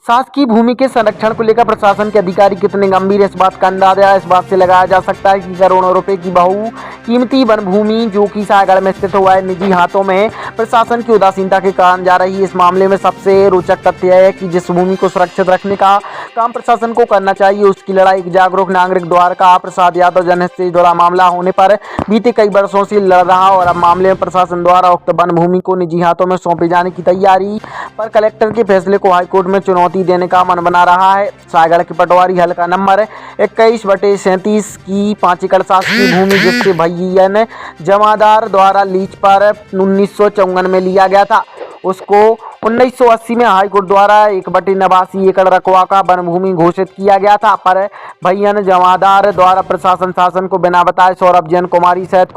शासकीय भूमि के संरक्षण को लेकर प्रशासन के अधिकारी कितने गंभीर है, इस बात का अंदाजा इस बात से लगाया जा सकता है कि करोड़ों रुपए की बहुकीमती वन भूमि जो कि सायगढ़ में स्थित हुआ है निजी हाथों में प्रशासन की उदासीनता के कारण जा रही है। इस मामले में सबसे रोचक तथ्य है कि जिस भूमि को सुरक्षित रखने का काम प्रशासन को करना चाहिए उसकी लड़ाई एक जागरूक नागरिक द्वारका प्रसाद यादव जनहित से जुड़ा मामला होने पर बीते कई वर्षों से लड़ रहा और अब मामले में प्रशासन द्वारा उक्त वन भूमि को निजी हाथों में सौंपे जाने की तैयारी पर कलेक्टर के फैसले को हाईकोर्ट में चुनौती देने का मन बना रहा है। सायगढ़ के पटवारी हल्का नंबर 21/37 की 5 एकड़ शासकीय भूमि जिससे भैयन जमादार द्वारा लीज पर 1954 में लिया गया था, उसको 1980 में हाईकोर्ट द्वारा 1/89 एकड़ रकबा का वन भूमि घोषित किया गया था, पर भैयन जमादार द्वारा प्रशासन शासन को बिना बताए सौरभ जैन कुमारी सहित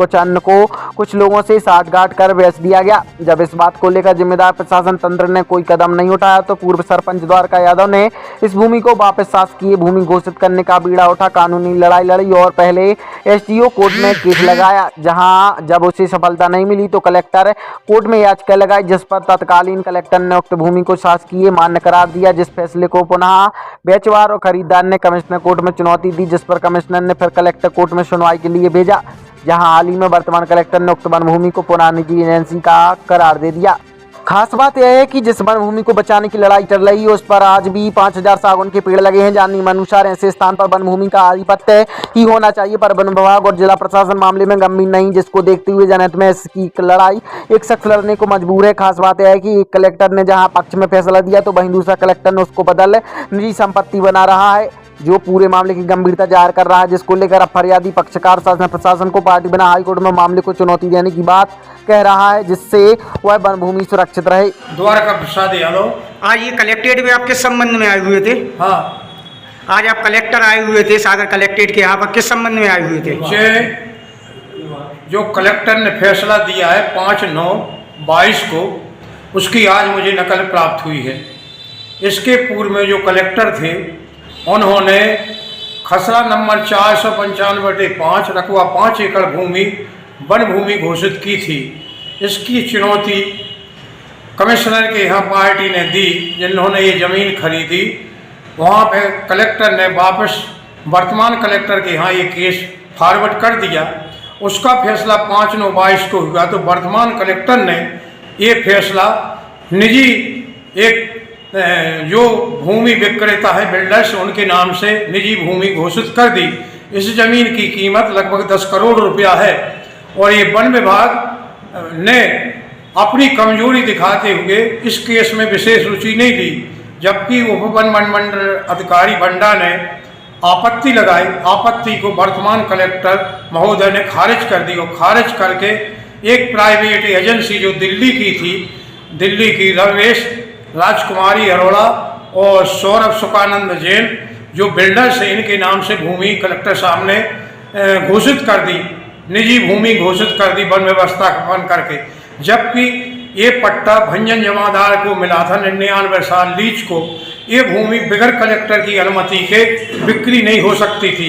कुछ लोगों से साठगांठ कर बेच दिया गया। जब इस बात को लेकर जिम्मेदार प्रशासन तंत्र ने कोई कदम नहीं उठाया तो पूर्व सरपंच द्वारका यादव ने इस भूमि को वापस शासकीय भूमि घोषित करने का बीड़ा उठा, कानूनी लड़ाई लड़ी और पहले SDO कोर्ट में केस लगाया, जहां जब उसे सफलता नहीं मिली तो कलेक्टर कोर्ट में याचिका लगाई, जिस पर तत्कालीन कलेक्टर ने उक्त भूमि को शासकीय मान्य करार दिया, जिस फैसले को पुनः बेचवार और खरीदार ने कमिश्नर कोर्ट में चुनौती दी, जिस पर कमिश्नर ने फिर कलेक्टर कोर्ट में सुनवाई के लिए भेजा, जहां हाल ही में वर्तमान कलेक्टर ने उक्त वन भूमि को पुनः निजी एजेंसी का करार दे दिया। खास बात यह है कि जिस वन भूमि को बचाने की लड़ाई चल रही है उस पर आज भी 5000 सागौन के पेड़ लगे हैं। जानने अनुसार ऐसे स्थान पर वन भूमि का आधिपत्य ही होना चाहिए, पर वन विभाग और जिला प्रशासन मामले में गंभीर नहीं, जिसको देखते हुए जनहित में इसकी लड़ाई एक शख्स लड़ने को मजबूर है। खास बात यह है कि एक कलेक्टर ने जहाँ पक्ष में फैसला दिया तो वहीं दूसरा कलेक्टर ने उसको बदल निजी संपत्ति बना रहा है, जो पूरे मामले की गंभीरता जाहिर कर रहा है, जिसको लेकर अब फरियादी पक्षकार शासन प्रशासन को पार्टी बना हाईकोर्ट में मामले को चुनौती देने की बात कह रहा है, जिससे वह वन भूमि सुरक्षित रहे। द्वारका प्रसाद यादव। आज ये कलेक्ट्रेट में आपके संबंध में आए हुए थे? हाँ, आज आप कलेक्टर आए हुए थे सागर कलेक्ट्रेट के यहाँ पर, किस संबंध में आए हुए थे? जो कलेक्टर ने फैसला दिया है 5/9/22 को, उसकी आज मुझे नकल प्राप्त हुई है। इसके पूर्व में जो कलेक्टर थे उन्होंने खसरा नंबर 495/5 रकबा 5 एकड़ भूमि वन भूमि घोषित की थी। इसकी चुनौती कमिश्नर के यहाँ पार्टी ने दी, जिन्होंने ये ज़मीन खरीदी। वहाँ पे कलेक्टर ने वापस वर्तमान कलेक्टर के यहाँ ये केस फॉरवर्ड कर दिया। उसका फैसला 5/9/22 को हुआ, तो वर्तमान कलेक्टर ने ये फैसला निजी एक जो भूमि विक्रेता है बिल्डर्स, उनके नाम से निजी भूमि घोषित कर दी। इस जमीन की कीमत लगभग 10 करोड़ रुपया है और ये वन विभाग ने अपनी कमजोरी दिखाते हुए इस केस में विशेष रुचि नहीं ली, जबकि उप वन मंडल अधिकारी बंडा ने आपत्ति लगाई। आपत्ति को वर्तमान कलेक्टर महोदय ने खारिज कर दी और खारिज करके एक प्राइवेट एजेंसी जो दिल्ली की थी, दिल्ली की रमेश राजकुमारी अरोड़ा और सौरभ सुखानंद जैन जो बिल्डर्स हैं, इनके नाम से भूमि कलेक्टर साहब ने घोषित कर दी, निजी भूमि घोषित कर दी वन व्यवस्था बन करके, जबकि ये पट्टा भंजन जमादार को मिला था 99 साल लीज को। ये भूमि बगैर कलेक्टर की अनुमति के बिक्री नहीं हो सकती थी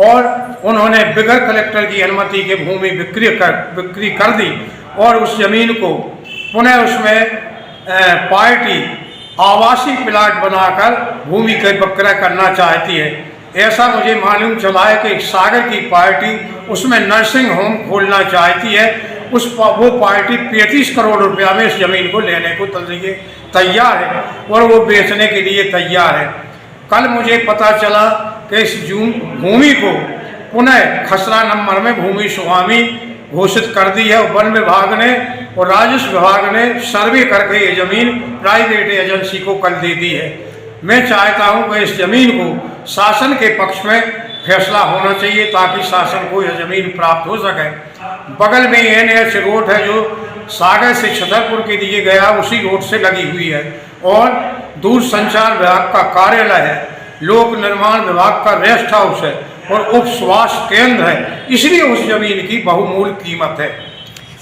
और उन्होंने बगैर कलेक्टर की अनुमति के भूमि बिक्री कर दी और उस जमीन को पुनः उसमें पार्टी आवासीय प्लाट बनाकर भूमि का विक्रय करना चाहती है। ऐसा मुझे मालूम चला है कि सागर की पार्टी उसमें नर्सिंग होम खोलना चाहती है। वो पार्टी 35 करोड़ रुपया में इस जमीन को लेने को तैयार है और वो बेचने के लिए तैयार है। कल मुझे पता चला कि इस भूमि को पुनः खसरा नंबर में भूमि स्वामी घोषित कर दी है। वन विभाग ने और राजस्व विभाग ने सर्वे करके ये जमीन प्राइवेट एजेंसी को कल दे दी है। मैं चाहता हूं कि इस जमीन को शासन के पक्ष में फैसला होना चाहिए ताकि शासन को यह जमीन प्राप्त हो सके। बगल में NH रोड है जो सागर से छतरपुर के लिए गया, उसी रोड से लगी हुई है और दूरसंचार विभाग का कार्यालय है, लोक निर्माण विभाग का रेस्ट हाउस है और उप स्वास्थ्य केंद्र है, इसलिए उस जमीन की बहुमूल्य कीमत है।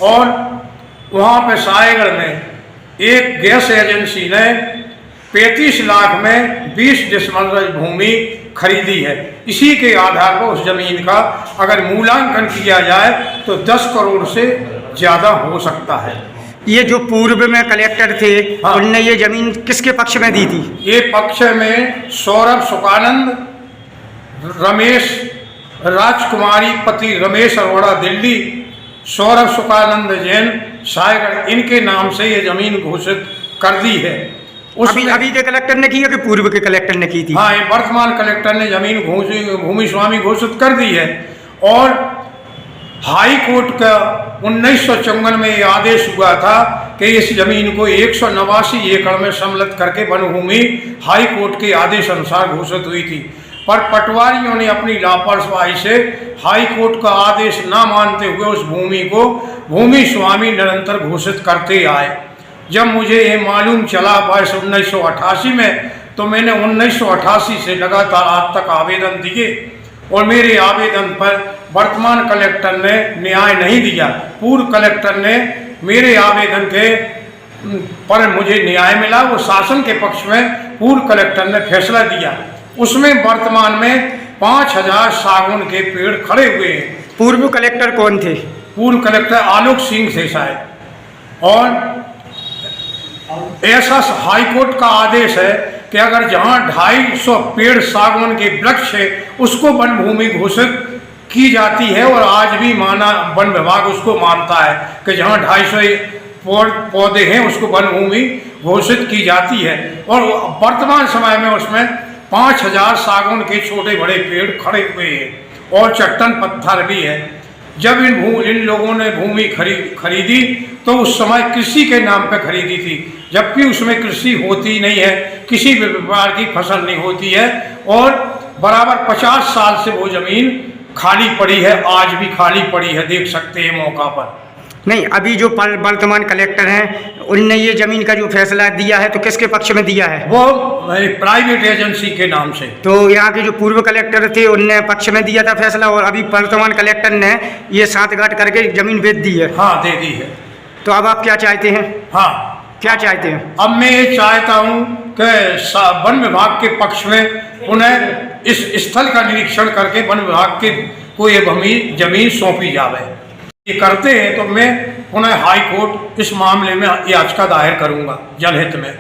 और वहाँ पे सायगढ़ में एक गैस एजेंसी ने 35 लाख में 20 डिसमल भूमि खरीदी है। इसी के आधार पर उस जमीन का अगर मूल्यांकन किया जाए तो 10 करोड़ से ज़्यादा हो सकता है। ये जो पूर्व में कलेक्टर थे हाँ। उनने ये जमीन किसके पक्ष में दी थी? ये पक्ष में सौरभ सुखानंद, रमेश राजकुमारी पति रमेश अरोड़ा दिल्ली, सौरभ सुखानंद जैन सायगढ़, इनके नाम से ये जमीन घोषित कर दी है। अभी के कलेक्टर ने की है कि पूर्व के कलेक्टर ने की थी? हाँ, ये वर्तमान कलेक्टर ने जमीन भूमि स्वामी घोषित कर दी है। और हाई कोर्ट का 1954 में ये आदेश हुआ था कि इस जमीन को 189 एकड़ में सम्मिलित करके वन भूमि हाई कोर्ट के आदेश अनुसार घोषित हुई थी। पर पटवारियों ने अपनी लापरवाही से हाई कोर्ट का आदेश न मानते हुए उस भूमि को भूमि स्वामी निरंतर घोषित करते आए। जब मुझे ये मालूम चला वर्ष 1988 में, तो मैंने 1988 से लगातार आज तक आवेदन दिए और मेरे आवेदन पर वर्तमान कलेक्टर ने न्याय नहीं दिया। पूर्व कलेक्टर ने मेरे आवेदन के पर मुझे न्याय मिला, वो शासन के पक्ष में पूर्व कलेक्टर ने फैसला दिया। उसमें वर्तमान में 5000 सागौन के पेड़ खड़े हुए हैं। पूर्व कलेक्टर कौन थे? पूर्व कलेक्टर आलोक सिंह थे शायद। और ऐसा हाईकोर्ट का आदेश है कि अगर जहां 250 पेड़ सागौन के वृक्ष है उसको वन भूमि घोषित की जाती है, और आज भी माना वन विभाग उसको मानता है कि जहां 250 पौधे हैं उसको वन भूमि घोषित की जाती है। और वर्तमान समय में उसमें 5000 सागौन के छोटे बड़े पेड़ खड़े हुए हैं और चट्टान पत्थर भी है। जब इन लोगों ने भूमि खरीदी तो उस समय कृषि के नाम पे खरीदी थी, जबकि उसमें कृषि होती नहीं है, किसी भी प्रकार की फसल नहीं होती है, और बराबर 50 साल से वो जमीन खाली पड़ी है, आज भी खाली पड़ी है, देख सकते हैं मौका पर। नहीं, अभी जो वर्तमान कलेक्टर हैं उनने ये जमीन का जो फैसला दिया है तो किसके पक्ष में दिया है? वो प्राइवेट एजेंसी के नाम से। तो यहाँ के जो पूर्व कलेक्टर थे उनने पक्ष में दिया था फैसला, और अभी वर्तमान कलेक्टर ने ये साठगांठ करके जमीन बेच दी है। हाँ, दे दी है। तो अब आप क्या चाहते हैं? हाँ, क्या चाहते हैं? अब मैं ये चाहता हूँ कि वन विभाग के पक्ष में उन्हें इस स्थल का निरीक्षण करके वन विभाग के को ये जमीन सौंपी जावे। ये करते हैं तो मैं उन्हें हाई कोर्ट इस मामले में याचिका दायर करूँगा जनहित में।